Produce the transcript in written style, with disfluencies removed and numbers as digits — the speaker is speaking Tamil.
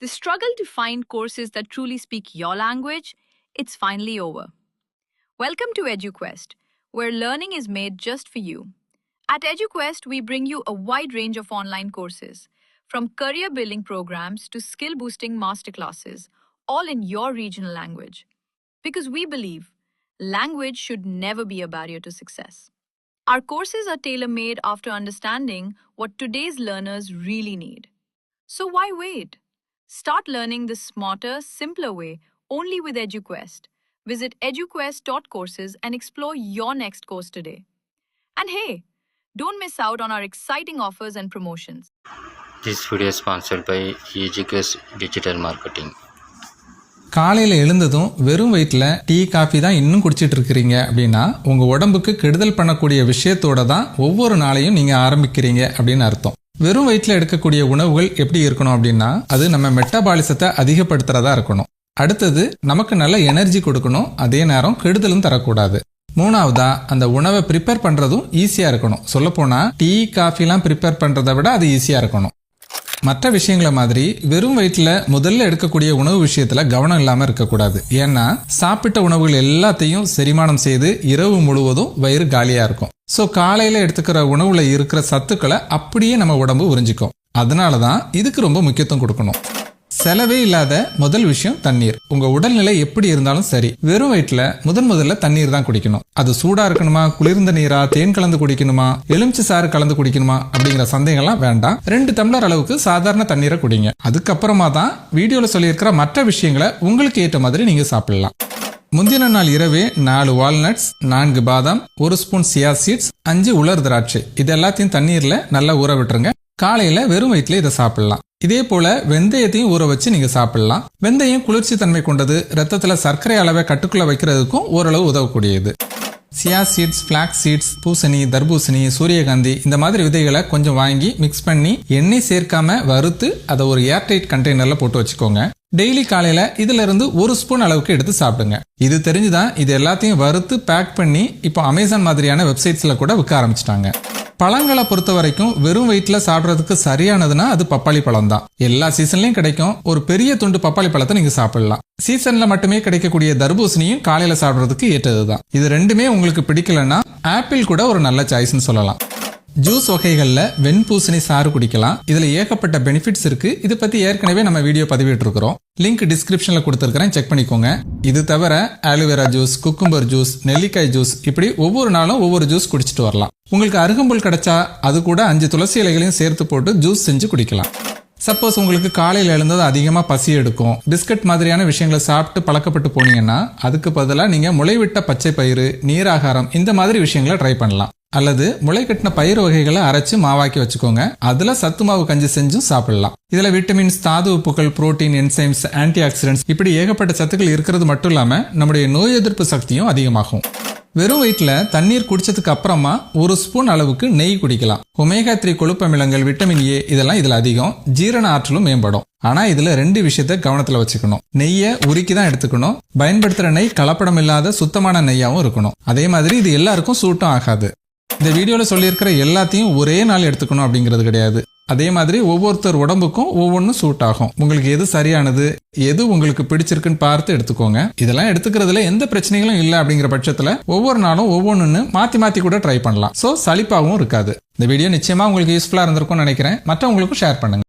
The struggle to find courses that truly speak your language, it's finally over. Welcome to EduQuest, where learning is made just for you. At EduQuest, we bring you a wide range of online courses, from career building programs to skill boosting masterclasses, all in your regional language. Because we believe language should never be a barrier to success. Our courses are tailor made after understanding what today's learners really need. So why wait? Start learning the smarter, simpler way only with EduQuest. Visit eduquest.courses and explore your next course today. And hey, don't miss out on our exciting offers and promotions. This video is sponsored by EduQuest Digital Marketing. காலையில் எழுந்ததும் வெறும் வயிற்றில் டீ காஃபி தான் இன்னும் குடிச்சிட்டு இருக்கிறீங்க அப்படின்னா உங்கள் உடம்புக்கு கெடுதல் பண்ணக்கூடிய விஷயத்தோட தான் ஒவ்வொரு நாளையும் நீங்கள் ஆரம்பிக்கிறீங்க அப்படின்னு அர்த்தம். வெறும் வயிற்றில் எடுக்கக்கூடிய உணவுகள் எப்படி இருக்கணும் அப்படின்னா அது நம்ம மெட்டபாலிசத்தை அதிகப்படுத்துறதா இருக்கணும். அடுத்தது நமக்கு நல்ல எனர்ஜி கொடுக்கணும், அதே நேரம் கெடுதலும் தரக்கூடாது. மூணாவதா அந்த உணவை ப்ரிப்பேர் பண்ணுறதும் ஈஸியாக இருக்கணும். சொல்லப்போனால் டீ காஃபிலாம் ப்ரிப்பேர் பண்ணுறதை விட அது ஈஸியாக இருக்கணும். மற்ற விஷயங்கள மாதிரி வெறும் வயிற்றுல முதல்ல எடுக்கக்கூடிய உணவு விஷயத்துல கவனம் இல்லாம இருக்கக்கூடாது. ஏன்னா சாப்பிட்ட உணவுகள் எல்லாத்தையும் செரிமானம் செய்து இரவு முழுவதும் வயிறு காலியா இருக்கும். ஸோ காலையில எடுத்துக்கிற உணவுல இருக்கிற சத்துக்களை அப்படியே நம்ம உடம்பு உறிஞ்சிக்கும். அதனாலதான் இதுக்கு ரொம்ப முக்கியத்துவம் கொடுக்கணும். செலவே இல்லாத முதல் விஷயம் தண்ணீர். உங்க உடல்நிலை எப்படி இருந்தாலும் சரி, வெறும் வயிற்றுல முதல்ல தண்ணீர் தான் குடிக்கணும். அது சூடா இருக்கணுமா, குளிர்ந்த நீரா, தேன் கலந்து குடிக்கணுமா, எலுமிச்சை சாறு கலந்து குடிக்கணுமா அப்படிங்கிற சந்தேகம்லாம் வேண்டாம். 2 டம்ளர் அளவுக்கு சாதாரண தண்ணீரை குடிங்க. அதுக்கப்புறமா தான் வீடியோல சொல்லியிருக்கிற மற்ற விஷயங்களை உங்களுக்கு ஏற்ற மாதிரி நீங்க சாப்பிடலாம். முந்தின நாள் இரவே 4 வால்நட்ஸ், 4 பாதாம், 1 ஸ்பூன் சியா சீட்ஸ், 5 உலர் திராட்சை இது எல்லாத்தையும் தண்ணீர்ல நல்லா ஊற விட்டுருங்க. காலையில வெறும் வயிற்றுல இதை சாப்பிடலாம். இதே போல வெந்தயத்தையும் ஊற வச்சு நீங்க சாப்பிடலாம். வெந்தயம் குளிர்ச்சி தன்மை கொண்டது, ரத்தத்துல சர்க்கரை அளவை கட்டுக்குள்ள வைக்கிறதுக்கும் ஓரளவு உதவக்கூடியது. சியா சீட்ஸ், பிளாக்ஸ் சீட்ஸ், பூசணி, தர்பூசணி, சூரியகாந்தி இந்த மாதிரி விதைகளை கொஞ்சம் வாங்கி மிக்ஸ் பண்ணி எண்ணெய் சேர்க்காம வறுத்து அதை ஒரு ஏர்டைட் கண்டெய்னர்ல போட்டு வச்சுக்கோங்க. டெய்லி காலையில இதுல இருந்து 1 ஸ்பூன் அளவுக்கு எடுத்து சாப்பிடுங்க. இது தெரிஞ்சுதான் இது எல்லாத்தையும் வறுத்து பேக் பண்ணி இப்போ அமேசான் மாதிரியான வெப்சைட்ஸ்ல கூட விற்க ஆரம்பிச்சிட்டாங்க. பழங்களை பொறுத்த வரைக்கும் வெறும் வயிற்றுல சாப்பிட்றதுக்கு சரியானதுன்னா அது பப்பாளி பழம் தான். எல்லா சீசன்லயும் கிடைக்கும். ஒரு பெரிய துண்டு பப்பாளி பழத்தை நீங்க சாப்பிடலாம். சீசன்ல மட்டுமே கிடைக்கக்கூடிய தர்பூசணியும் காலையில சாப்பிட்றதுக்கு ஏற்றதுதான். இது ரெண்டுமே உங்களுக்கு பிடிக்கலன்னா ஆப்பிள் கூட ஒரு நல்ல சாய்ஸ்ன்னு சொல்லலாம். ஜூஸ் வகைகள்ல வெண்பூசணி சாறு குடிக்கலாம். இதுல ஏகப்பட்ட பெனிஃபிட்ஸ் இருக்கு. இது பத்தி ஏற்கனவே நம்ம வீடியோ பதிவிட்டு இருக்கிறோம். லிங்க் டிஸ்கிரிப்ஷன்ல கொடுத்திருக்கிறேன், செக் பண்ணிக்கோங்க. இது தவிர ஆலோவேரா ஜூஸ், குக்கும்பர் ஜூஸ், நெல்லிக்காய் ஜூஸ் இப்படி ஒவ்வொரு நாளும் ஒவ்வொரு ஜூஸ் குடிச்சிட்டு வரலாம். உங்களுக்கு அருகம்புல் கிடைச்சா அது கூட 5 துளசி இலைகளையும் சேர்த்து போட்டு ஜூஸ் செஞ்சு குடிக்கலாம். சப்போஸ் உங்களுக்கு காலையில் எழுந்தது அதிகமா பசி எடுக்கும், பிஸ்கட் மாதிரியான விஷயங்களை சாப்பிட்டு பழக்கப்பட்டு போனீங்கன்னா அதுக்கு பதிலாக நீங்க முளைவிட்ட பச்சை பயிறு, நீராகாரம் இந்த மாதிரி விஷயங்களை ட்ரை பண்ணலாம். அல்லது முளை கட்டின பயிர் வகைகளை அரைச்சு மாவாக்கி வச்சுக்கோங்க. அதுல சத்து மாவு கஞ்சி செஞ்சும் சாப்பிடலாம். இதுல விட்டமின்ஸ், தாது உப்புகள், புரோட்டீன், என்சைம்ஸ், ஆன்டி ஆக்சிடென்ட்ஸ் இப்படி ஏகப்பட்ட சத்துக்கள் இருக்கிறது மட்டும் இல்லாம நம்முடைய நோய் எதிர்ப்பு சக்தியும் அதிகமாகும். வெறும் வயிற்றுல தண்ணீர் குடிச்சதுக்கு அப்புறமா 1 ஸ்பூன் அளவுக்கு நெய் குடிக்கலாம். ஒமேகா 3 கொழுப்பமிலங்கள், விட்டமின் ஏ இதெல்லாம் இதுல அதிகம். ஜீரண ஆற்றலும் மேம்படும். ஆனா இதுல 2 விஷயத்த கவனத்துல வச்சுக்கணும். நெய்யை உருக்கி தான் எடுத்துக்கணும். பயன்படுத்துற நெய் கலப்படம் இல்லாத சுத்தமான நெய்யாவும் இருக்கணும். அதே மாதிரி இது எல்லாருக்கும் சூட்டும் ஆகாது. இந்த வீடியோல சொல்லியிருக்கிற எல்லாத்தையும் ஒரே நாள் எடுத்துக்கணும் அப்படிங்கிறது கிடையாது. அதே மாதிரி ஒவ்வொருத்தர் உடம்புக்கும் ஒவ்வொன்றும் சூட் ஆகும். உங்களுக்கு எது சரியானது, எது உங்களுக்கு பிடிச்சிருக்குன்னு பார்த்து எடுத்துக்கோங்க. இதெல்லாம் எடுத்துக்கிறதுல எந்த பிரச்சனைகளும் இல்லை அப்படிங்கிற பட்சத்துல ஒவ்வொரு நாளும் ஒவ்வொன்னு மாத்தி கூட ட்ரை பண்ணலாம். சோ சலிப்பாகவும் இருக்காது. இந்த வீடியோ நிச்சயமா உங்களுக்கு யூஸ்ஃபுல்லா இருந்திருக்கும்னு நினைக்கிறேன். மற்றவங்களுக்கும் ஷேர் பண்ணுங்க.